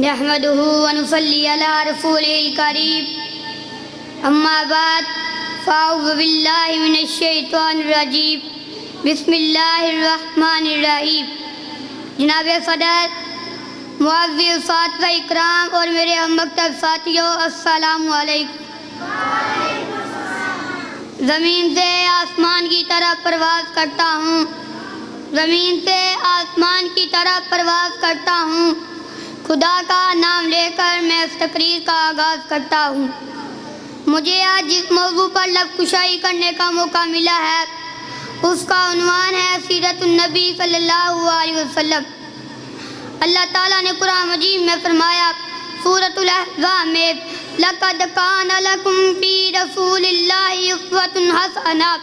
نحمده ونصلي على رسوله الكريم اما بعد فاعوذ باللہ من الشیطان الرجیم بسم اللہ الرحمن الرحیم۔ جناب صدر، معزز اساتذہ اکرام اور میرے ہم مکتب ساتھیوں، السلام علیکم۔ زمین سے آسمان کی طرف پرواز کرتا ہوں، زمین سے آسمان کی طرف پرواز کرتا ہوں، خدا کا نام لے کر میں اس تقریر کا آغاز کرتا ہوں۔ مجھے آج جس موضوع پر لب کشائی کرنے کا موقع ملا ہے اس کا عنوان ہے سیرت النبی صلی اللہ علیہ وسلم۔ اللہ تعالیٰ نے قرآن مجید میں فرمایا سورۃ الاحزاب میں لَقَدْ كَانَ لَكُمْ فِي رَسُولِ اللَّهِ أُسْوَةٌ حَسَنَةٌ،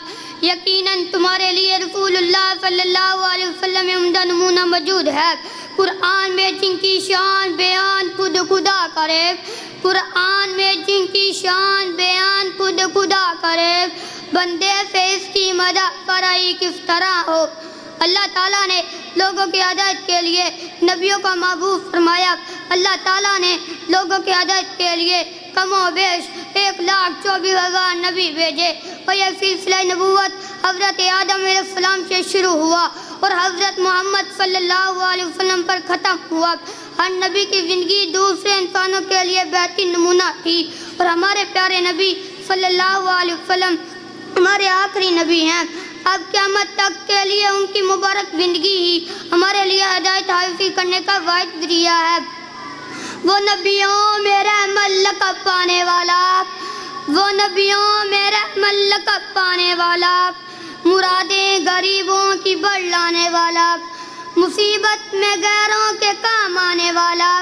یقیناً تمہارے لیے رسول اللہ صلی اللہ علیہ وسلم میں عمدہ نمونہ موجود ہے۔ قرآن میں جن کی شان بیان خود خدا کرے، قرآن میں جن کی شان بیان خود خدا کرے، بندے سے اس کی مدح کرائی کس طرح ہو۔ اللہ تعالیٰ نے لوگوں کی ہدایت کے لیے نبیوں کا محبوب فرمایا۔ اللہ تعالیٰ نے لوگوں کی ہدایت کے لیے کم و بیش 1,24,000 نبی بھیجے، اور یہ سلسلہ نبوت حضرت آدم علیہ السلام سے شروع ہوا اور حضرت محمد صلی اللہ علیہ وسلم پر ختم ہوا۔ ہر نبی کی زندگی دوسرے انسانوں کے لیے بہترین نمونہ تھی، اور ہمارے پیارے نبی صلی اللہ علیہ وسلم ہمارے آخری نبی ہیں۔ اب قیامت تک کے لیے ان کی مبارک زندگی ہی ہمارے لیے ہدایت حاصل کرنے کا واحد ذریعہ ہے۔ وہ نبیوں میں رحمت لقب پانے والا، وہ نبیوں میں رحمت لقب پانے والا، مرادیں غریبوں کی بڑھ لانے والا، مصیبت میں غیروں کے کام آنے والا،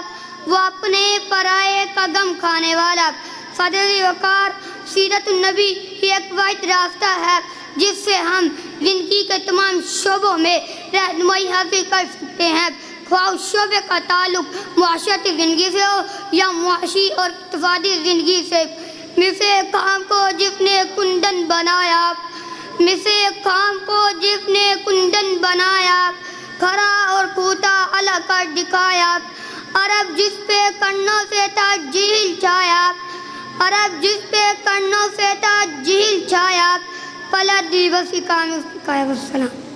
وہ اپنے پرائے کا غم کھانے والا۔ صدر وقار، سیرت النبی یہ ایک واحد راستہ ہے جس سے ہم زندگی کے تمام شعبوں میں رہنمائی حاصل کر سکتے ہیں، خواہ اس شعبے کا تعلق معاشرتی زندگی سے ہو یا معاشی اور اقتصادی زندگی سے۔ مثل کام کو جس نے کندن بنایا، مثل کام کو جس نے کندن بنایا، کھڑا اور کھوٹا الگ کر دکھایا، عرب جس پہ کنوں سے تھا جھیل چھایا، عرب جس پہ کنوں سے تھا جھیل چھایا، پلٹ دی بسی کام اس کی کایا۔ والسلام۔